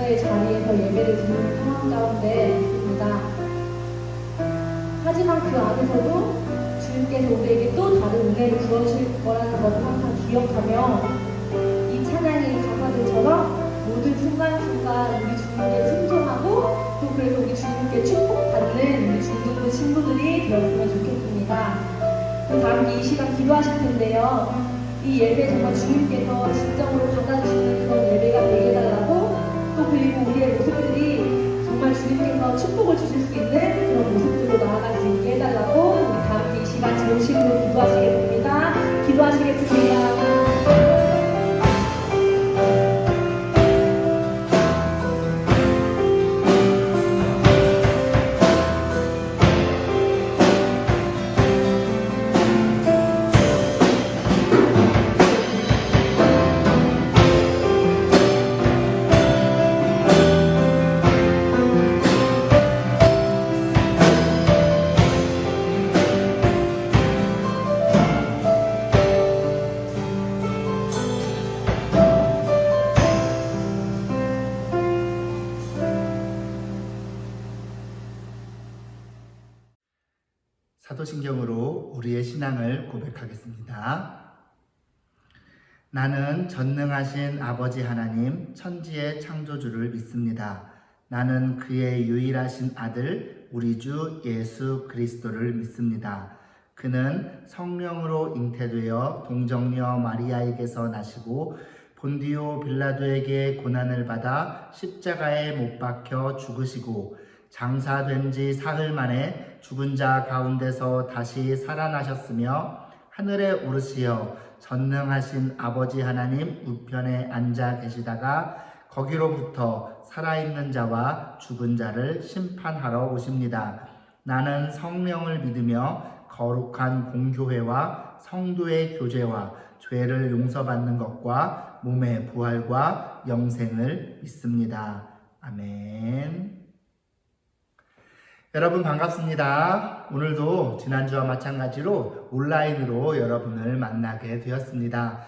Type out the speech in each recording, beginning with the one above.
각자의 자리에서 예배를 드리는 상황 가운데 있습니다. 하지만 그 안에서도 주님께서 우리에게 또 다른 은혜를 부어주실 거라는 것을 항상 기억하며 이 찬양의 가사들처럼 모든 순간순간 우리 주님께 순종하고 또 그래서 우리 주님께 축복받는 우리 중등부 친구들이 되었으면 좋겠습니다. 그럼 다음 이 시간 기도하실 텐데요. 이 예배 정말 주님께서 진정으로 받아주시는 그런 예배가 되게 해달라고, 또 그리고 우리의 모습들이 정말 주님께서 축복을 주실 수 있는 그런 모습들로 나아갈 수 있게 해달라고 우리 다음 이 시간 진심으로 기도하시겠습니다. 기도하시겠습니다. 사도신경으로 우리의 신앙을 고백하겠습니다. 나는 전능하신 아버지 하나님 천지의 창조주를 믿습니다. 나는 그의 유일하신 아들 우리 주 예수 그리스도를 믿습니다. 그는 성령으로 잉태되어 동정녀 마리아에게서 나시고 본디오 빌라도에게 고난을 받아 십자가에 못 박혀 죽으시고 장사된 지 사흘 만에 죽은 자 가운데서 다시 살아나셨으며 하늘에 오르시어 전능하신 아버지 하나님 우편에 앉아 계시다가 거기로부터 살아있는 자와 죽은 자를 심판하러 오십니다. 나는 성령을 믿으며 거룩한 공교회와 성도의 교제와 죄를 용서받는 것과 몸의 부활과 영생을 믿습니다. 아멘. 여러분 반갑습니다. 오늘도 지난주와 마찬가지로 온라인으로 여러분을 만나게 되었습니다.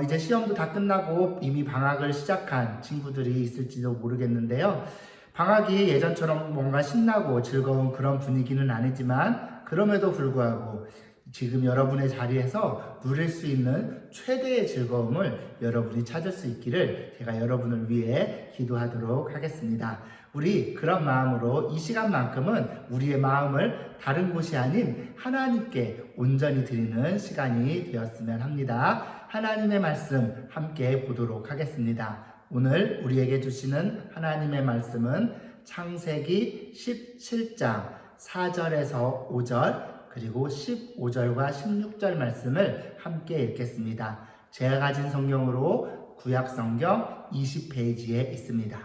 이제 시험도 다 끝나고 이미 방학을 시작한 친구들이 있을지도 모르겠는데요. 방학이 예전처럼 뭔가 신나고 즐거운 그런 분위기는 아니지만 그럼에도 불구하고 지금 여러분의 자리에서 누릴 수 있는 최대의 즐거움을 여러분이 찾을 수 있기를 제가 여러분을 위해 기도하도록 하겠습니다. 우리 그런 마음으로 이 시간만큼은 우리의 마음을 다른 곳이 아닌 하나님께 온전히 드리는 시간이 되었으면 합니다. 하나님의 말씀 함께 보도록 하겠습니다. 오늘 우리에게 주시는 하나님의 말씀은 창세기 17장 4절에서 5절 그리고 15절과 16절 말씀을 함께 읽겠습니다. 제가 가진 성경으로 구약성경 20페이지에 있습니다.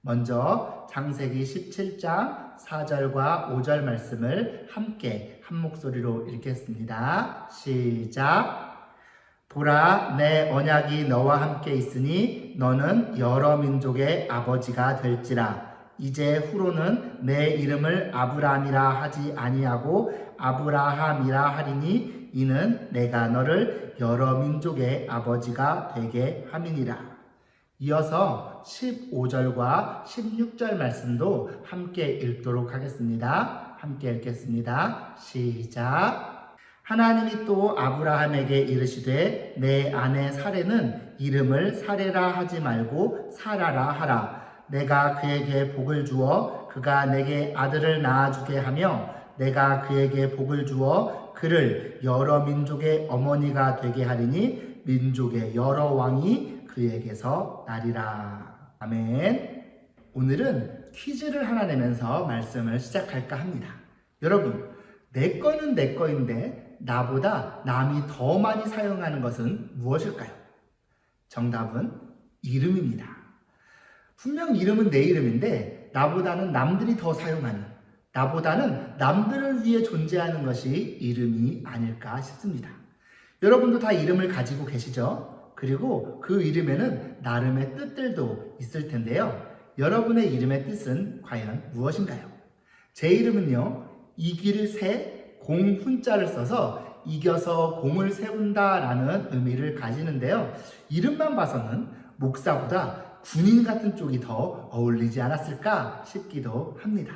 먼저 창세기 17장 4절과 5절 말씀을 함께 한 목소리로 읽겠습니다. 시작! 보라, 내 언약이 너와 함께 있으니 너는 여러 민족의 아버지가 될지라. 이제 후로는 내 이름을 아브람이라 하지 아니하고 아브라함이라 하리니 이는 내가 너를 여러 민족의 아버지가 되게 함이니라. 이어서 15절과 16절 말씀도 함께 읽도록 하겠습니다. 함께 읽겠습니다. 시작! 하나님이 또 아브라함에게 이르시되 내 아내 사레는 이름을 사레라 하지 말고 사라라 하라. 내가 그에게 복을 주어 그가 내게 아들을 낳아주게 하며 내가 그에게 복을 주어 그를 여러 민족의 어머니가 되게 하리니 민족의 여러 왕이 그에게서 나리라. 아멘. 오늘은 퀴즈를 하나 내면서 말씀을 시작할까 합니다. 여러분, 내 거는 내 거인데 나보다 남이 더 많이 사용하는 것은 무엇일까요? 정답은 이름입니다. 분명 이름은 내 이름인데 나보다는 남들이 더 사용하는, 나보다는 남들을 위해 존재하는 것이 이름이 아닐까 싶습니다. 여러분도 다 이름을 가지고 계시죠? 그리고 그 이름에는 나름의 뜻들도 있을 텐데요. 여러분의 이름의 뜻은 과연 무엇인가요? 제 이름은요, 이기를 세, 공 훈자를 써서 이겨서 공을 세운다 라는 의미를 가지는데요. 이름만 봐서는 목사보다 군인 같은 쪽이 더 어울리지 않았을까 싶기도 합니다.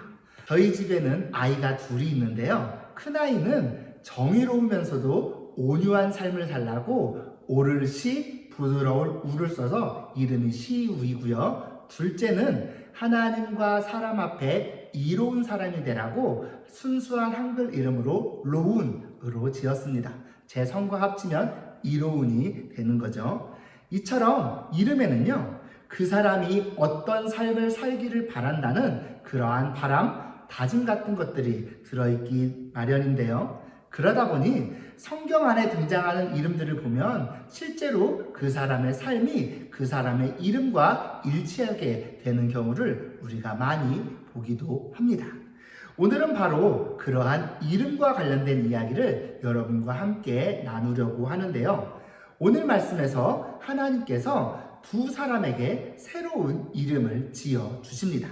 저희 집에는 아이가 둘이 있는데요. 큰아이는 정의로우면서도 온유한 삶을 살라고 오를 시, 부드러울 우를 써서 이름이 시우이고요. 둘째는 하나님과 사람 앞에 이로운 사람이 되라고 순수한 한글 이름으로 로운으로 지었습니다. 제 성과 합치면 이로운이 되는 거죠. 이처럼 이름에는요, 그 사람이 어떤 삶을 살기를 바란다는 그러한 바람, 다짐 같은 것들이 들어있기 마련인데요. 그러다 보니 성경 안에 등장하는 이름들을 보면 실제로 그 사람의 삶이 그 사람의 이름과 일치하게 되는 경우를 우리가 많이 보기도 합니다. 오늘은 바로 그러한 이름과 관련된 이야기를 여러분과 함께 나누려고 하는데요. 오늘 말씀에서 하나님께서 두 사람에게 새로운 이름을 지어 주십니다.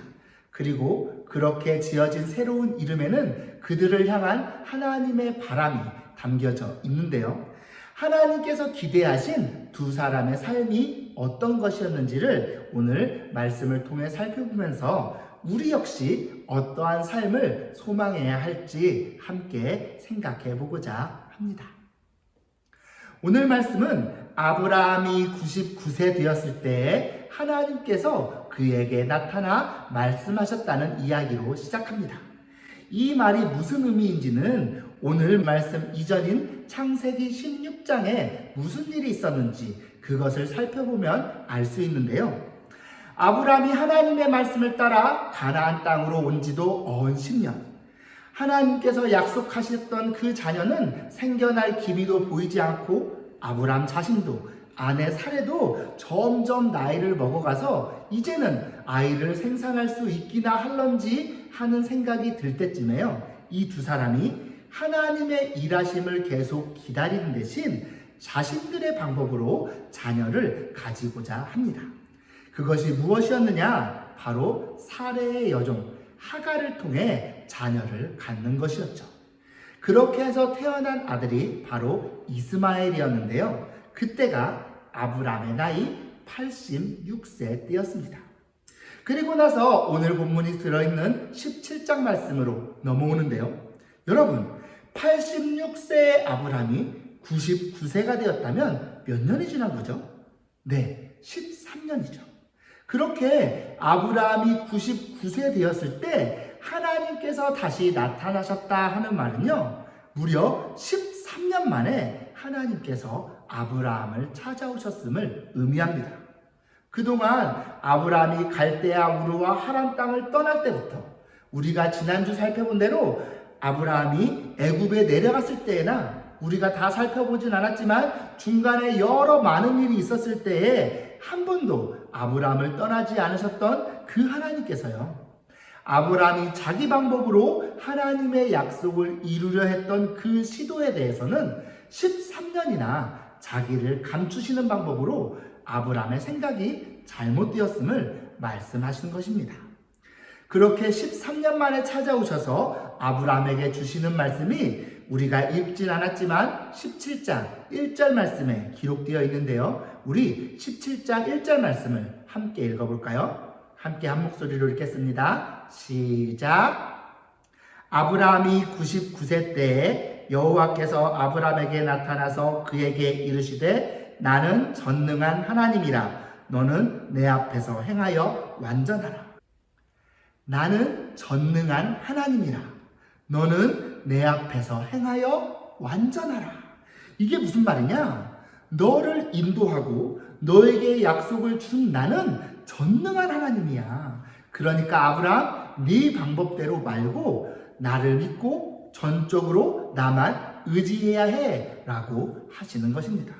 그리고 그렇게 지어진 새로운 이름에는 그들을 향한 하나님의 바람이 담겨져 있는데요. 하나님께서 기대하신 두 사람의 삶이 어떤 것이었는지를 오늘 말씀을 통해 살펴보면서 우리 역시 어떠한 삶을 소망해야 할지 함께 생각해 보고자 합니다. 오늘 말씀은 아브라함이 99세 되었을 때 하나님께서 그에게 나타나 말씀하셨다는 이야기로 시작합니다. 이 말이 무슨 의미인지는 오늘 말씀 이전인 창세기 16장에 무슨 일이 있었는지 그것을 살펴보면 알 수 있는데요. 아브라함이 하나님의 말씀을 따라 가나안 땅으로 온 지도 어언 10년. 하나님께서 약속하셨던 그 자녀는 생겨날 기미도 보이지 않고 아브라함 자신도 아내 사레도 점점 나이를 먹어가서 이제는 아이를 생산할 수 있기나 할런지 하는 생각이 들 때쯤에요. 이 두 사람이 하나님의 일하심을 계속 기다리는 대신 자신들의 방법으로 자녀를 가지고자 합니다. 그것이 무엇이었느냐? 바로 사레의 여종 하갈을 통해 자녀를 갖는 것이었죠. 그렇게 해서 태어난 아들이 바로 이스마엘이었는데요. 그때가 아브라함의 나이 86세 때였습니다. 그리고 나서 오늘 본문이 들어있는 17장 말씀으로 넘어오는데요. 여러분, 86세의 아브라함이 99세가 되었다면 몇 년이 지난 거죠? 네, 13년이죠. 그렇게 아브라함이 99세 되었을 때 하나님께서 다시 나타나셨다 하는 말은요, 무려 13년 만에 하나님께서 아브라함을 찾아오셨음을 의미합니다. 그동안 아브라함이 갈대아 우르와 하란 땅을 떠날 때부터 우리가 지난주 살펴본 대로 아브라함이 애굽에 내려갔을 때나 우리가 다 살펴보진 않았지만 중간에 여러 많은 일이 있었을 때에 한 번도 아브라함을 떠나지 않으셨던 그 하나님께서요, 아브라함이 자기 방법으로 하나님의 약속을 이루려 했던 그 시도에 대해서는 13년이나 자기를 감추시는 방법으로 아브라함의 생각이 잘못되었음을 말씀하시는 것입니다. 그렇게 13년 만에 찾아오셔서 아브라함에게 주시는 말씀이 우리가 읽진 않았지만 17장 1절 말씀에 기록되어 있는데요. 우리 17장 1절 말씀을 함께 읽어볼까요? 함께 한 목소리로 읽겠습니다. 시작. 아브라함이 99세 때에 여호와께서 아브라함에게 나타나서 그에게 이르시되 나는 전능한 하나님이라 너는 내 앞에서 행하여 완전하라. 나는 전능한 하나님이라 너는 내 앞에서 행하여 완전하라. 이게 무슨 말이냐? 너를 인도하고 너에게 약속을 준 나는 전능한 하나님이야. 그러니까 아브라함, 네 방법대로 말고 나를 믿고 전적으로 나만 의지해야 해 라고 하시는 것입니다.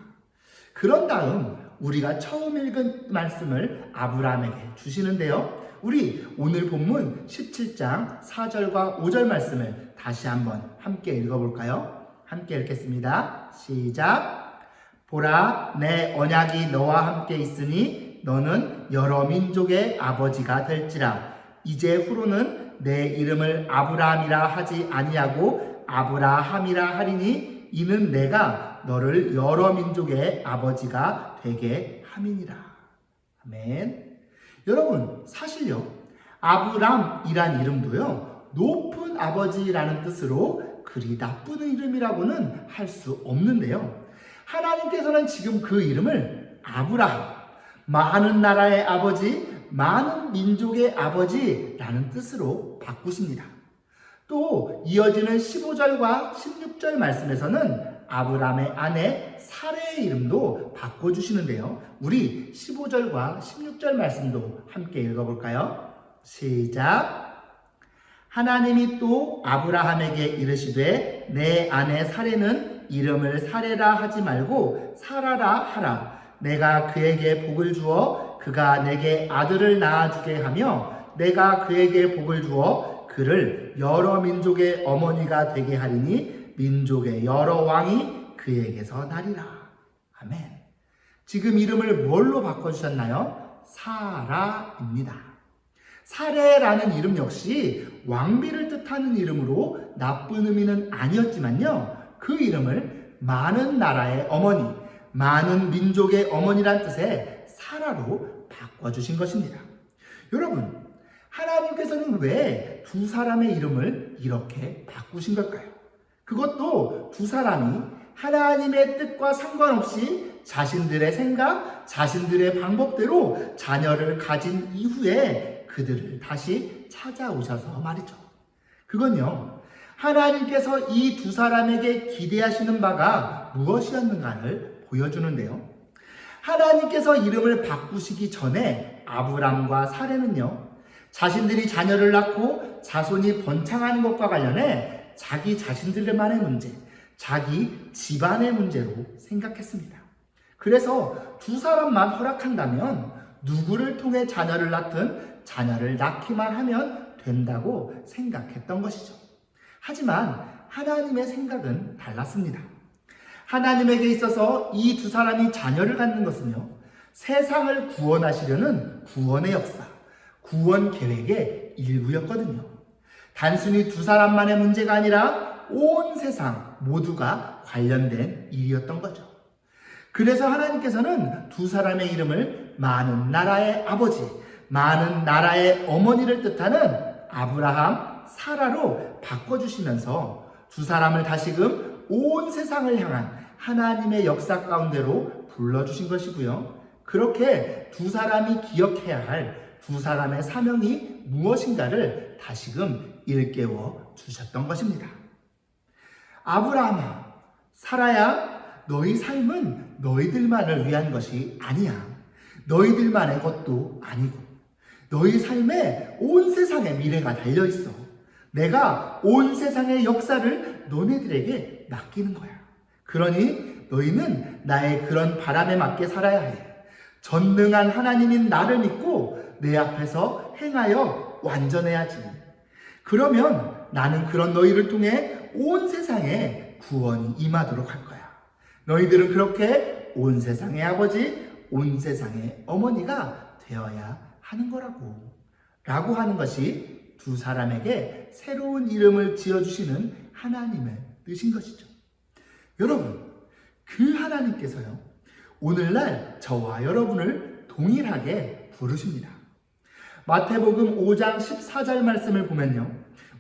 그런 다음 우리가 처음 읽은 말씀을 아브라함에게 주시는데요. 우리 오늘 본문 17장 4절과 5절 말씀을 다시 한번 함께 읽어볼까요? 함께 읽겠습니다. 시작. 보라, 내 언약이 너와 함께 있으니 너는 여러 민족의 아버지가 될지라. 이제 후로는 내 이름을 아브라함이라 하지 아니하고 아브라함이라 하리니 이는 내가 너를 여러 민족의 아버지가 되게 함이니라. 아멘. 여러분, 사실요, 아브람이란 이름도요, 높은 아버지라는 뜻으로 그리 나쁜 이름이라고는 할 수 없는데요. 하나님께서는 지금 그 이름을 아브라함, 많은 나라의 아버지, 많은 민족의 아버지라는 뜻으로 바꾸십니다. 또 이어지는 15절과 16절 말씀에서는 아브라함의 아내 사레의 이름도 바꿔주시는데요. 우리 15절과 16절 말씀도 함께 읽어볼까요? 시작! 하나님이 또 아브라함에게 이르시되 내 아내 사레는 이름을 사레라 하지 말고 사라라 하라. 내가 그에게 복을 주어 그가 내게 아들을 낳아주게 하며 내가 그에게 복을 주어 그를 여러 민족의 어머니가 되게 하리니 민족의 여러 왕이 그에게서 나리라. 아멘. 지금 이름을 뭘로 바꿔주셨나요? 사라입니다. 사레라는 이름 역시 왕비를 뜻하는 이름으로 나쁜 의미는 아니었지만요. 그 이름을 많은 나라의 어머니, 많은 민족의 어머니란 뜻의 사라로 바꿔주신 것입니다. 여러분, 하나님께서는 왜 두 사람의 이름을 이렇게 바꾸신 걸까요? 그것도 두 사람이 하나님의 뜻과 상관없이 자신들의 생각, 자신들의 방법대로 자녀를 가진 이후에 그들을 다시 찾아오셔서 말이죠. 그건요, 하나님께서 이 두 사람에게 기대하시는 바가 무엇이었는가를 보여주는데요. 하나님께서 이름을 바꾸시기 전에 아브람과 사레는요, 자신들이 자녀를 낳고 자손이 번창하는 것과 관련해 자기 자신들만의 문제, 자기 집안의 문제로 생각했습니다. 그래서 두 사람만 허락한다면 누구를 통해 자녀를 낳든 자녀를 낳기만 하면 된다고 생각했던 것이죠. 하지만 하나님의 생각은 달랐습니다. 하나님에게 있어서 이 두 사람이 자녀를 갖는 것은요, 세상을 구원하시려는 구원의 역사, 구원 계획의 일부였거든요. 단순히 두 사람만의 문제가 아니라 온 세상 모두가 관련된 일이었던 거죠. 그래서 하나님께서는 두 사람의 이름을 많은 나라의 아버지, 많은 나라의 어머니를 뜻하는 아브라함, 사라로 바꿔주시면서 두 사람을 다시금 온 세상을 향한 하나님의 역사 가운데로 불러주신 것이고요. 그렇게 두 사람이 기억해야 할 두 사람의 사명이 무엇인가를 다시금 일깨워 주셨던 것입니다. 아브라함아, 사라야, 너희 삶은 너희들만을 위한 것이 아니야. 너희들만의 것도 아니고 너희 삶에 온 세상의 미래가 달려있어. 내가 온 세상의 역사를 너네들에게 맡기는 거야. 그러니 너희는 나의 그런 바람에 맞게 살아야 해. 전능한 하나님인 나를 믿고 내 앞에서 행하여 완전해야지. 그러면 나는 그런 너희를 통해 온 세상에 구원이 임하도록 할 거야. 너희들은 그렇게 온 세상의 아버지, 온 세상의 어머니가 되어야 하는 거라고. 라고 하는 것이 두 사람에게 새로운 이름을 지어주시는 하나님의 뜻인 것이죠. 여러분, 그 하나님께서요, 오늘날 저와 여러분을 동일하게 부르십니다. 마태복음 5장 14절 말씀을 보면요,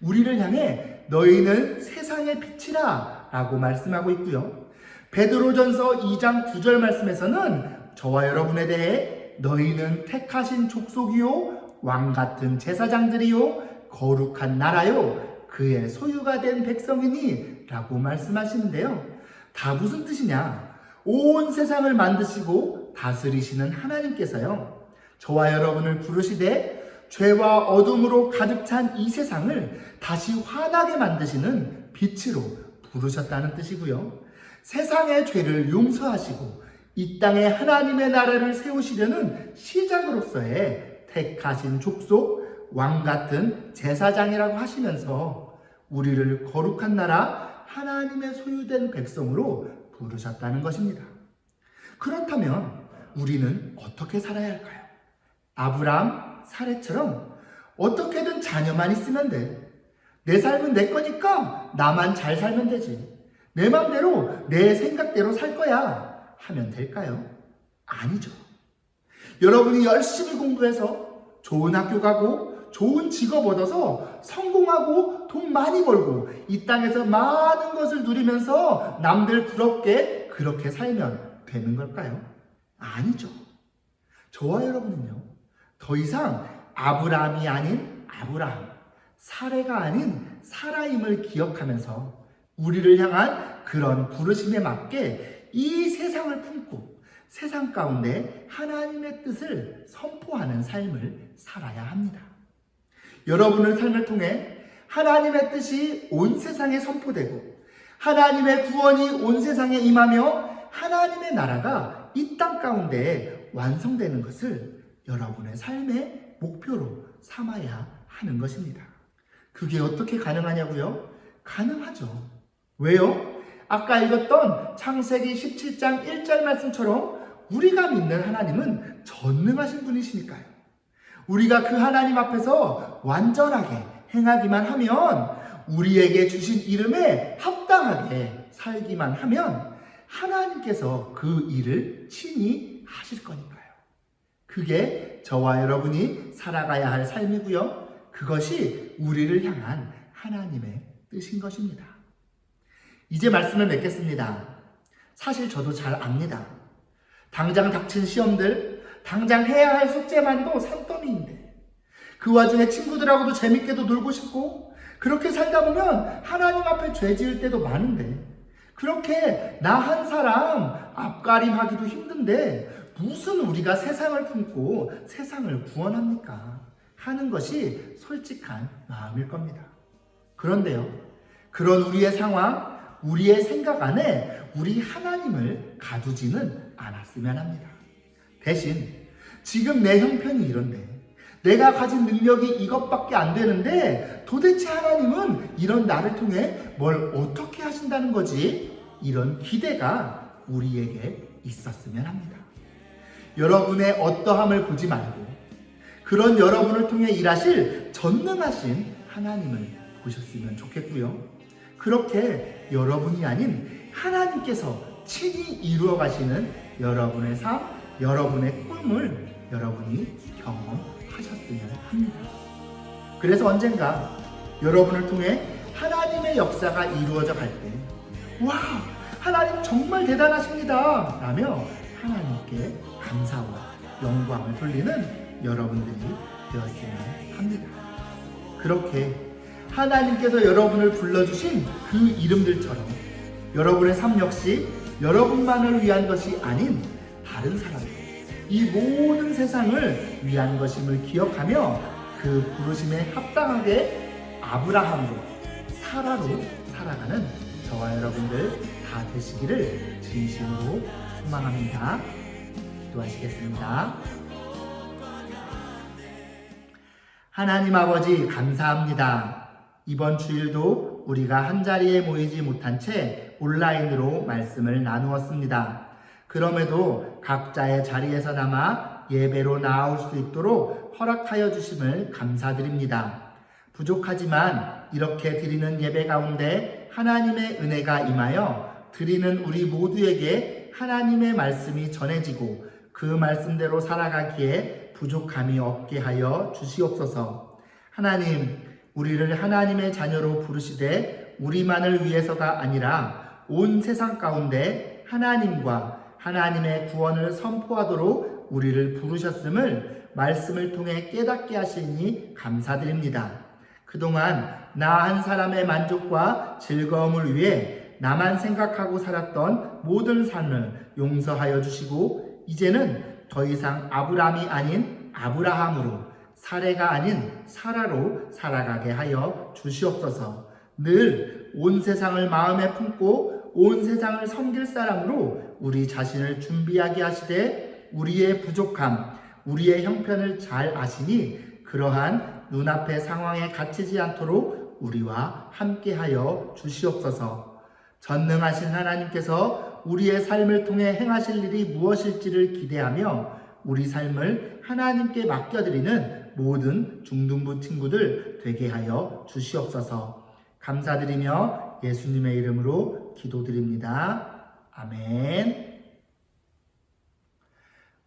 우리를 향해 너희는 세상의 빛이라 라고 말씀하고 있고요. 베드로전서 2장 9절 말씀에서는 저와 여러분에 대해 너희는 택하신 족속이요 왕같은 제사장들이요 거룩한 나라요 그의 소유가 된 백성이니 라고 말씀하시는데요. 다 무슨 뜻이냐? 온 세상을 만드시고 다스리시는 하나님께서요, 저와 여러분을 부르시되 죄와 어둠으로 가득 찬 이 세상을 다시 환하게 만드시는 빛으로 부르셨다는 뜻이고요. 세상의 죄를 용서하시고 이 땅에 하나님의 나라를 세우시려는 시작으로서의 택하신 족속, 왕 같은 제사장이라고 하시면서 우리를 거룩한 나라, 하나님의 소유된 백성으로 부르셨다는 것입니다. 그렇다면 우리는 어떻게 살아야 할까요? 아브라함, 사레처럼 어떻게든 자녀만 있으면 돼. 내 삶은 내 거니까 나만 잘 살면 되지. 내 맘대로 내 생각대로 살 거야 하면 될까요? 아니죠. 여러분이 열심히 공부해서 좋은 학교 가고 좋은 직업 얻어서 성공하고 돈 많이 벌고 이 땅에서 많은 것을 누리면서 남들 부럽게 그렇게 살면 되는 걸까요? 아니죠. 저와 여러분은요, 더 이상 아브라함이 아닌 아브라함, 사레가 아닌 사라임을 기억하면서 우리를 향한 그런 부르심에 맞게 이 세상을 품고 세상 가운데 하나님의 뜻을 선포하는 삶을 살아야 합니다. 여러분의 삶을 통해 하나님의 뜻이 온 세상에 선포되고 하나님의 구원이 온 세상에 임하며 하나님의 나라가 이 땅 가운데 완성되는 것을 여러분의 삶의 목표로 삼아야 하는 것입니다. 그게 어떻게 가능하냐고요? 가능하죠. 왜요? 아까 읽었던 창세기 17장 1절 말씀처럼 우리가 믿는 하나님은 전능하신 분이시니까요. 우리가 그 하나님 앞에서 완전하게 행하기만 하면, 우리에게 주신 이름에 합당하게 살기만 하면 하나님께서 그 일을 친히 하실 거니까요. 그게 저와 여러분이 살아가야 할 삶이고요. 그것이 우리를 향한 하나님의 뜻인 것입니다. 이제 말씀을 맺겠습니다. 사실 저도 잘 압니다. 당장 닥친 시험들, 당장 해야 할 숙제만도 산더미인데 그 와중에 친구들하고도 재밌게도 놀고 싶고, 그렇게 살다 보면 하나님 앞에 죄 지을 때도 많은데, 그렇게 나 한 사람 앞가림하기도 힘든데 무슨 우리가 세상을 품고 세상을 구원합니까? 하는 것이 솔직한 마음일 겁니다. 그런데요, 그런 우리의 상황, 우리의 생각 안에 우리 하나님을 가두지는 않았으면 합니다. 대신 지금 내 형편이 이런데, 내가 가진 능력이 이것밖에 안 되는데 도대체 하나님은 이런 나를 통해 뭘 어떻게 하신다는 거지? 이런 기대가 우리에게 있었으면 합니다. 여러분의 어떠함을 보지 말고 그런 여러분을 통해 일하실 전능하신 하나님을 보셨으면 좋겠고요. 그렇게 여러분이 아닌 하나님께서 친히 이루어 가시는 여러분의 삶, 여러분의 꿈을 여러분이 경험하셨으면 합니다. 그래서 언젠가 여러분을 통해 하나님의 역사가 이루어져 갈 때, 와, 하나님 정말 대단하십니다 라며 하나님께 감사와 영광을 돌리는 여러분들이 되었으면 합니다. 그렇게 하나님께서 여러분을 불러주신 그 이름들처럼 여러분의 삶 역시 여러분만을 위한 것이 아닌 다른 사람들, 이 모든 세상을 위한 것임을 기억하며 그 부르심에 합당하게 아브라함으로, 사라로 살아가는 저와 여러분들 다 되시기를 진심으로 소망합니다. 기도하시겠습니다. 하나님 아버지, 감사합니다. 이번 주일도 우리가 한자리에 모이지 못한 채 온라인으로 말씀을 나누었습니다. 그럼에도 각자의 자리에서나마 예배로 나아올 수 있도록 허락하여 주심을 감사드립니다. 부족하지만 이렇게 드리는 예배 가운데 하나님의 은혜가 임하여 드리는 우리 모두에게 하나님의 말씀이 전해지고 그 말씀대로 살아가기에 부족함이 없게 하여 주시옵소서. 하나님, 우리를 하나님의 자녀로 부르시되 우리만을 위해서가 아니라 온 세상 가운데 하나님과 하나님의 구원을 선포하도록 우리를 부르셨음을 말씀을 통해 깨닫게 하시니 감사드립니다. 그동안 나 한 사람의 만족과 즐거움을 위해 나만 생각하고 살았던 모든 삶을 용서하여 주시고, 이제는 더 이상 아브라함이 아닌 아브라함으로, 사레가 아닌 사라로 살아가게 하여 주시옵소서. 늘 온 세상을 마음에 품고 온 세상을 섬길 사람으로 우리 자신을 준비하게 하시되, 우리의 부족함, 우리의 형편을 잘 아시니 그러한 눈앞의 상황에 갇히지 않도록 우리와 함께하여 주시옵소서. 전능하신 하나님께서 우리의 삶을 통해 행하실 일이 무엇일지를 기대하며 우리 삶을 하나님께 맡겨드리는 모든 중등부 친구들 되게 하여 주시옵소서. 감사드리며 예수님의 이름으로 기도드립니다. 아멘.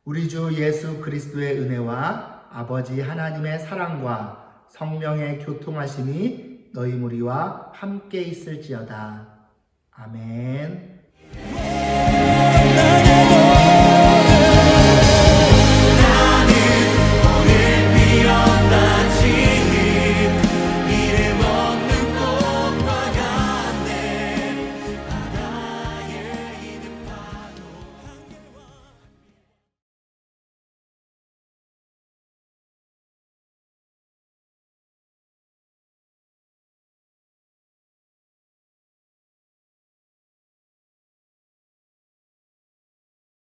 우리 주 예수 그리스도의 은혜와 아버지 하나님의 사랑과 성령의 교통하심이 너희 무리와 함께 있을지어다. 아멘.